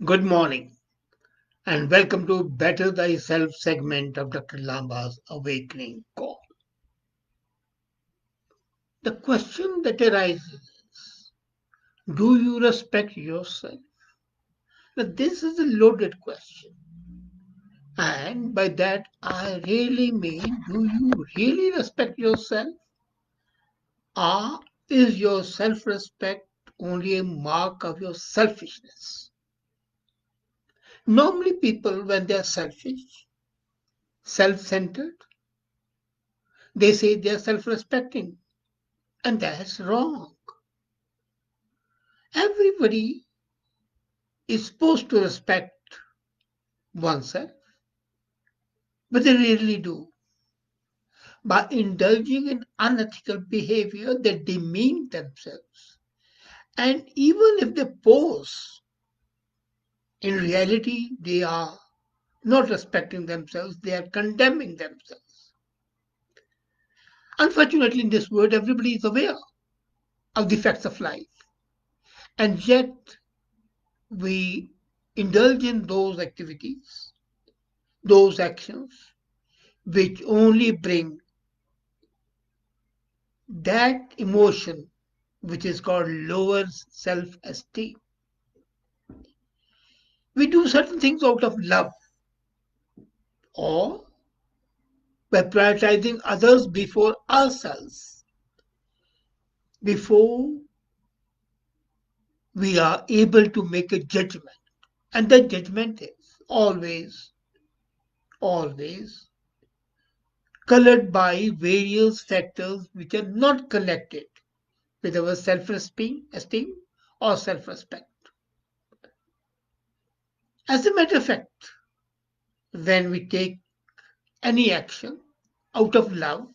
Good morning and welcome to Better Thyself segment of Dr. Lamba's Awakening Call. The question that arises is, do you respect yourself? Now, this is a loaded question. And by that, I really mean, do you really respect yourself? Or is your self respect only a mark of your selfishness? Normally, people, when they are selfish, self centered, they say they are self respecting. And that's wrong. Everybody is supposed to respect oneself, but they rarely do. By indulging in unethical behavior, they demean themselves. And even if they pose, in reality, they are not respecting themselves, they are condemning themselves. Unfortunately, in this world, everybody is aware of the facts of life. And yet, we indulge in those activities, those actions, which only bring that emotion which is called lower self esteem. We do certain things out of love or by prioritizing others before ourselves, before we are able to make a judgment. And that judgment is always colored by various factors which are not connected with our esteem or self respect. As a matter of fact, when we take any action out of love,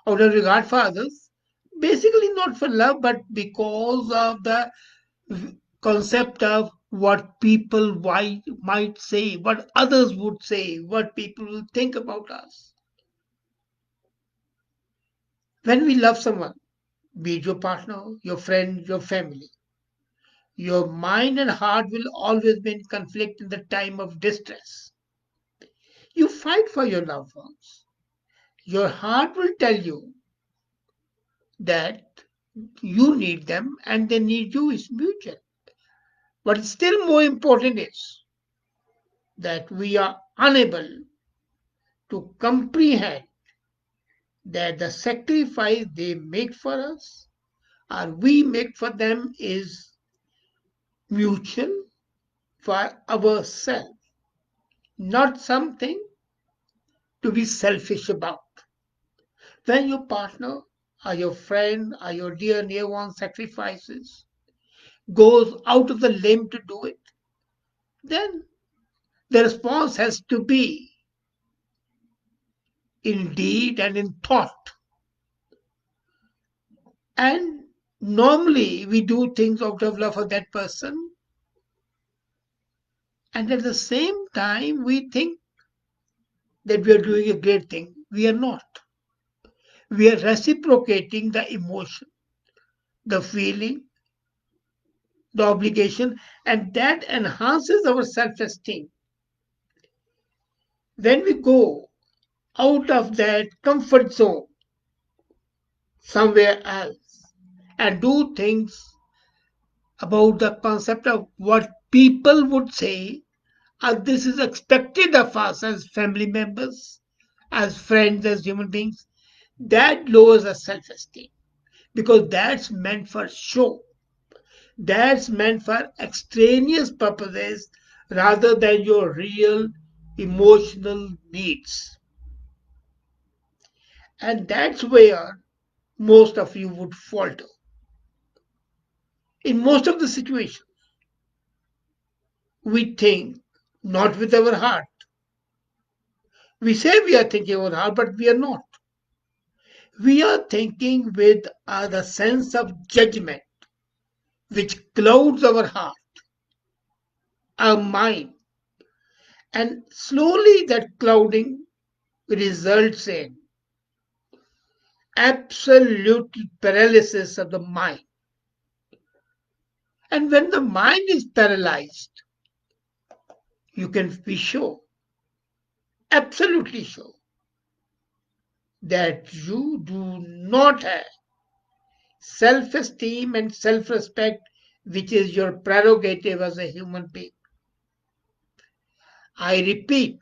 out of regard for others, basically not for love, but because of the concept of what people might say, what others would say, what people will think about us. When we love someone, be it your partner, your friend, your family, your mind and heart will always be in conflict in the time of distress. You fight for your loved ones. Your heart will tell you that you need them and they need you is mutual. But still more important is that we are unable to comprehend that the sacrifice they make for us or we make for them is mutual for ourselves, not something to be selfish about. When your partner or your friend or your dear near one sacrifices, goes out of the limb to do it, then the response has to be in deed and in thought. And normally we do things out of love for that person, and at the same time we think that we are doing a great thing. We are not. We are reciprocating the emotion, the feeling, the obligation, and that enhances our self esteem. When we go out of that comfort zone somewhere else and do things about the concept of what people would say, this is expected of us as family members, as friends, as human beings, that lowers our self esteem because that's meant for show. That's meant for extraneous purposes rather than your real emotional needs. And that's where most of you would falter. In most of the situations, we think not with our heart. We say we are thinking with our heart, but we are not. We are thinking with the sense of judgment, which clouds our heart, our mind, and slowly that clouding results in absolute paralysis of the mind. And when the mind is paralyzed, you can be sure, absolutely sure, that you do not have self esteem and self respect, which is your prerogative as a human being. I repeat,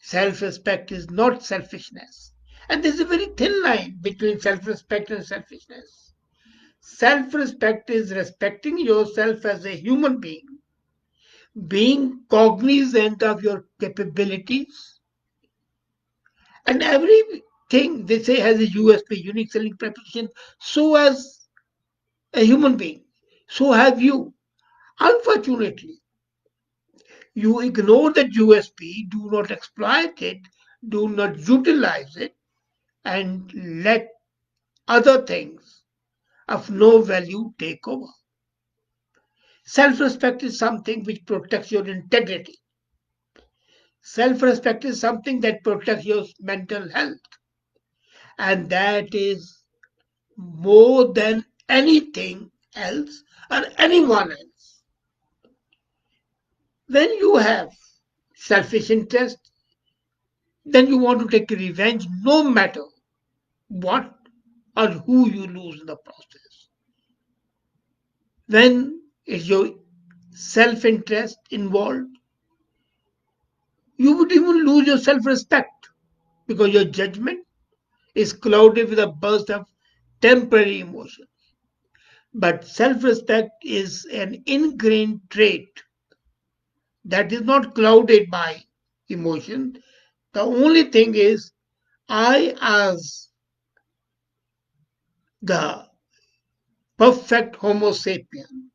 self respect is not selfishness. And there's a very thin line between self respect and selfishness. Self respect is respecting yourself as a human being cognizant of your capabilities, and everything they say has a USP, unique selling proposition. So, as a human being, so have you. Unfortunately, you ignore that USP, do not exploit it, do not utilize it, and let other things of no value take over. Self respect is something which protects your integrity. Self respect is something that protects your mental health. And that is more than anything else or anyone else. When you have selfish interest, then you want to take revenge no matter what or who you lose in the process. When is your self interest involved, you would even lose your self respect because your judgment is clouded with a burst of temporary emotion. But self respect is an ingrained trait that is not clouded by emotion. The only thing is, I, as the perfect Homo sapien,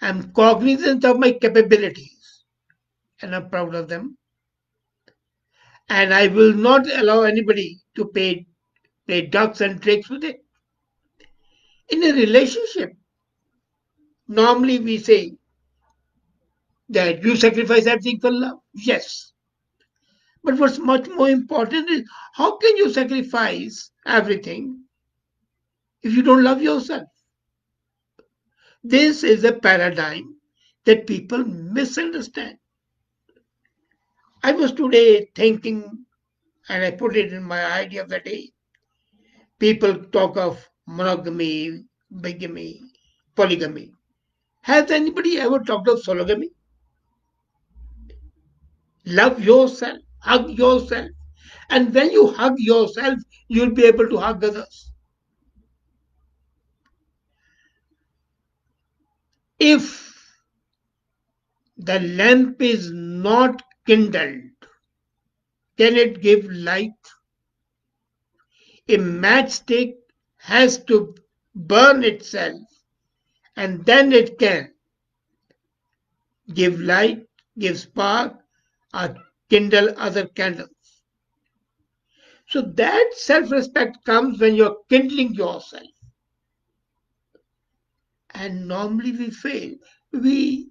am cognizant of my capabilities and I'm proud of them. And I will not allow anybody to play ducks and tricks with it. In a relationship, normally we say that you sacrifice everything for love. Yes. But what's much more important is, how can you sacrifice everything if you don't love yourself? This is a paradigm that people misunderstand. I was today thinking, and I put it in my idea of the day. People talk of monogamy, bigamy, polygamy. Has anybody ever talked of sologamy? Love yourself, hug yourself. And when you hug yourself, you'll be able to hug others. If the lamp is not kindled, can it give light? A matchstick has to burn itself and then it can give light, give spark, or kindle other candles. So that self respect comes when you're kindling yourself. And normally we fail. We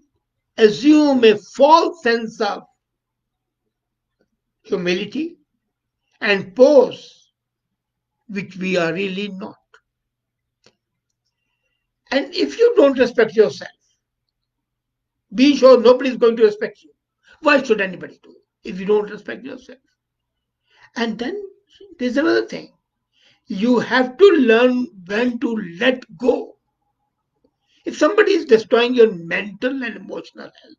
assume a false sense of humility and pose, which we are really not. And if you don't respect yourself, be sure nobody is going to respect you. Why should anybody do it if you don't respect yourself? And then there's another thing. You have to learn when to let go. If somebody is destroying your mental and emotional health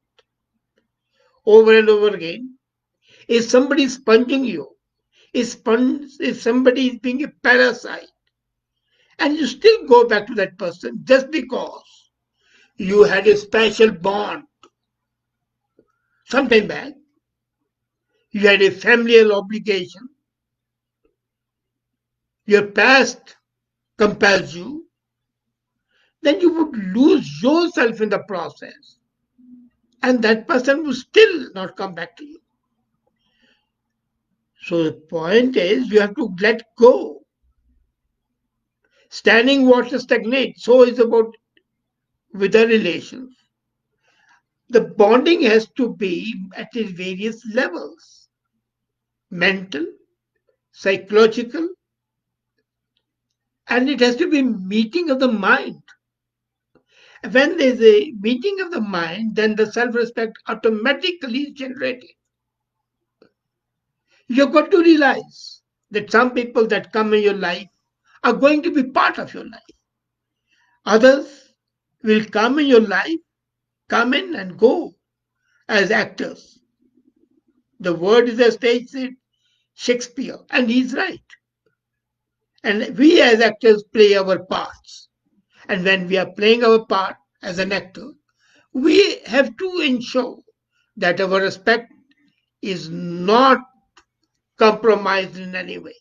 over and over again, if somebody is sponging you, if somebody is being a parasite, and you still go back to that person just because you had a special bond sometime back, you had a familial obligation, your past compels you, then you would lose yourself in the process. And that person will still not come back to you. So the point is, you have to let go. Standing water stagnates. So is about with the relations. The bonding has to be at its various levels: mental, psychological, and it has to be meeting of the mind. When there's a meeting of the mind, then the self-respect automatically is generated. You've got to realize that some people that come in your life are going to be part of your life. Others will come in your life, come in and go as actors. The word is a stage Shakespeare, and he's right. And we as actors play our parts. And when we are playing our part as an actor, we have to ensure that our respect is not compromised in any way.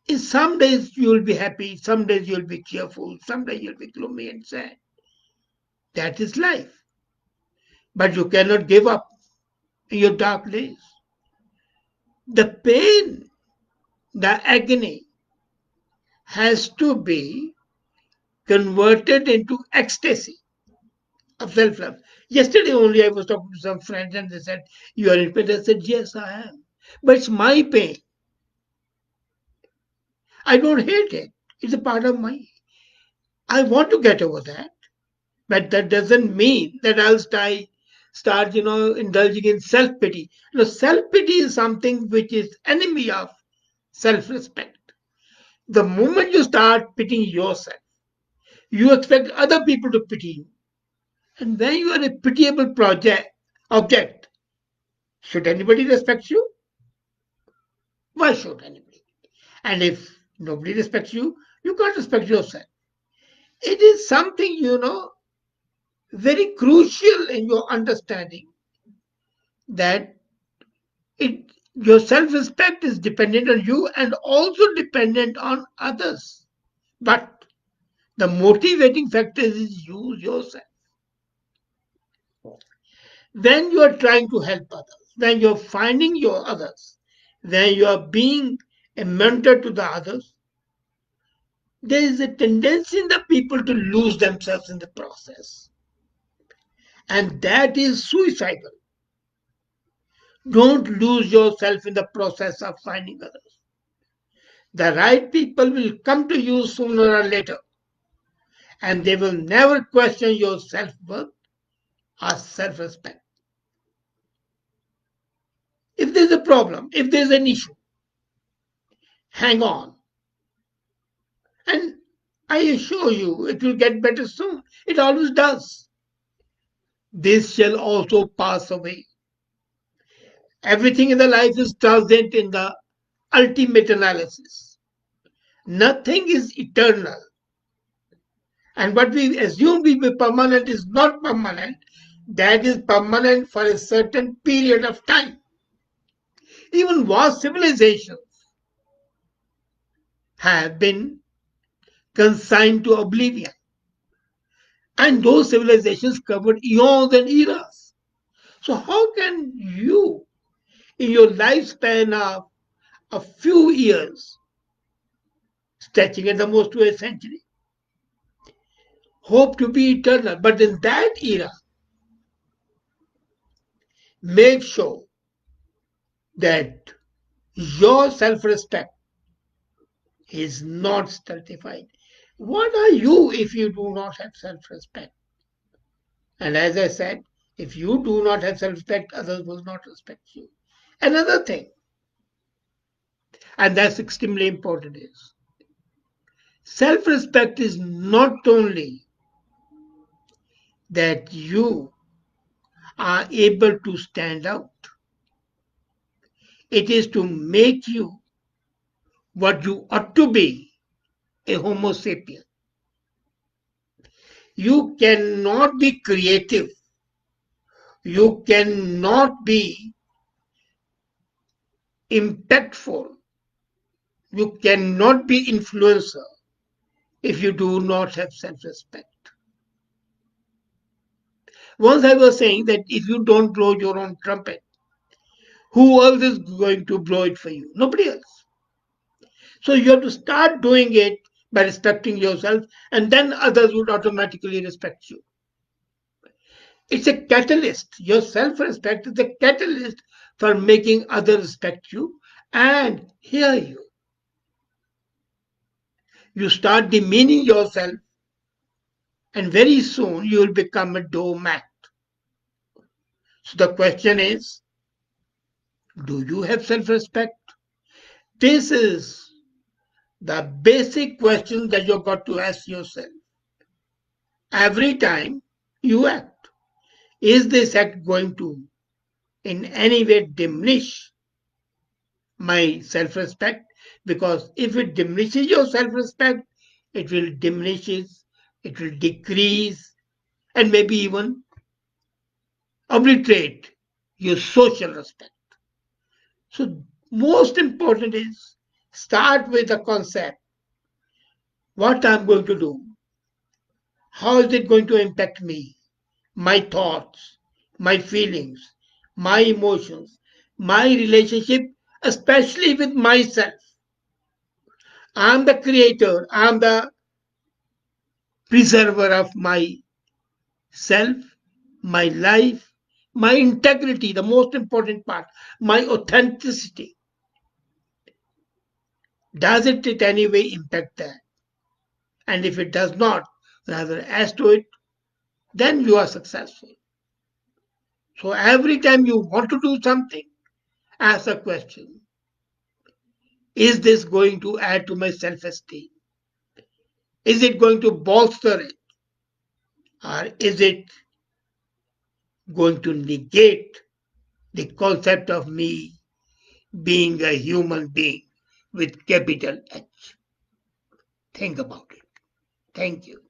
In some days you will be happy, some days you'll be cheerful, some days you'll be gloomy and sad. That is life. But you cannot give up in your dark days. The pain, the agony has to be converted into ecstasy of self love. Yesterday only I was talking to some friends and they said, "You are in pain." I said, "Yes, I am. But it's my pain. I don't hate it. It's a part of my. I want to get over that. But that doesn't mean that start, indulging in self-pity. Self-pity is something which is enemy of self-respect. The moment you start pitying yourself, you expect other people to pity you. And when you are a pitiable object, should anybody respect you? Why should anybody? And if nobody respects you, you can't respect yourself. It is something, very crucial in your understanding that it your self-respect is dependent on you and also dependent on others. But the motivating factor is you yourself. When you are trying to help others, when you're finding your others, when you are being a mentor to the others, there is a tendency in the people to lose themselves in the process. And that is suicidal. Don't lose yourself in the process of finding others. The right people will come to you sooner or later, and they will never question your self worth or self respect. If there's a problem, if there's an issue, hang on. And I assure you, it will get better soon. It always does. This shall also pass away. Everything in the life is transient in the ultimate analysis. Nothing is eternal. And what we assume will be permanent is not permanent. That is permanent for a certain period of time. Even vast civilizations have been consigned to oblivion. And those civilizations covered eons and eras. So, how can you, in your lifespan of a few years, stretching at the most to a century, hope to be eternal? But in that era, make sure that your self respect is not stultified. What are you if you do not have self respect? And as I said, if you do not have self respect, others will not respect you. Another thing, and that's extremely important, is self respect is not only that you are able to stand out, it is to make you what you ought to be, a Homo sapien. You cannot be creative. You cannot be impactful. You cannot be influencer if you do not have self-respect. Once I was saying that if you don't blow your own trumpet, who else is going to blow it for you? Nobody else. So you have to start doing it by respecting yourself, and then others would automatically respect you. It's a catalyst. Your self-respect is a catalyst for making others respect you and hear you. You start demeaning yourself and very soon you will become a doormat. So the question is, do you have self respect? This is the basic question that you've got to ask yourself every time you act. Is this act going to in any way diminish my self respect? Because if it diminishes your self respect, it will decrease, and maybe even obliterate your social respect. So, most important is start with the concept what I'm going to do, how is it going to impact me, my thoughts, my feelings, my emotions, my relationship, especially with myself. I'm the creator, I'm the preserver of my self, my life, my integrity, the most important part, my authenticity. Does it in any way impact that? And if it does not, rather add to it, then you are successful. So every time you want to do something, ask a question. Is this going to add to my self esteem? Is it going to bolster it? Or is it going to negate the concept of me being a human being with capital H? Think about it. Thank you.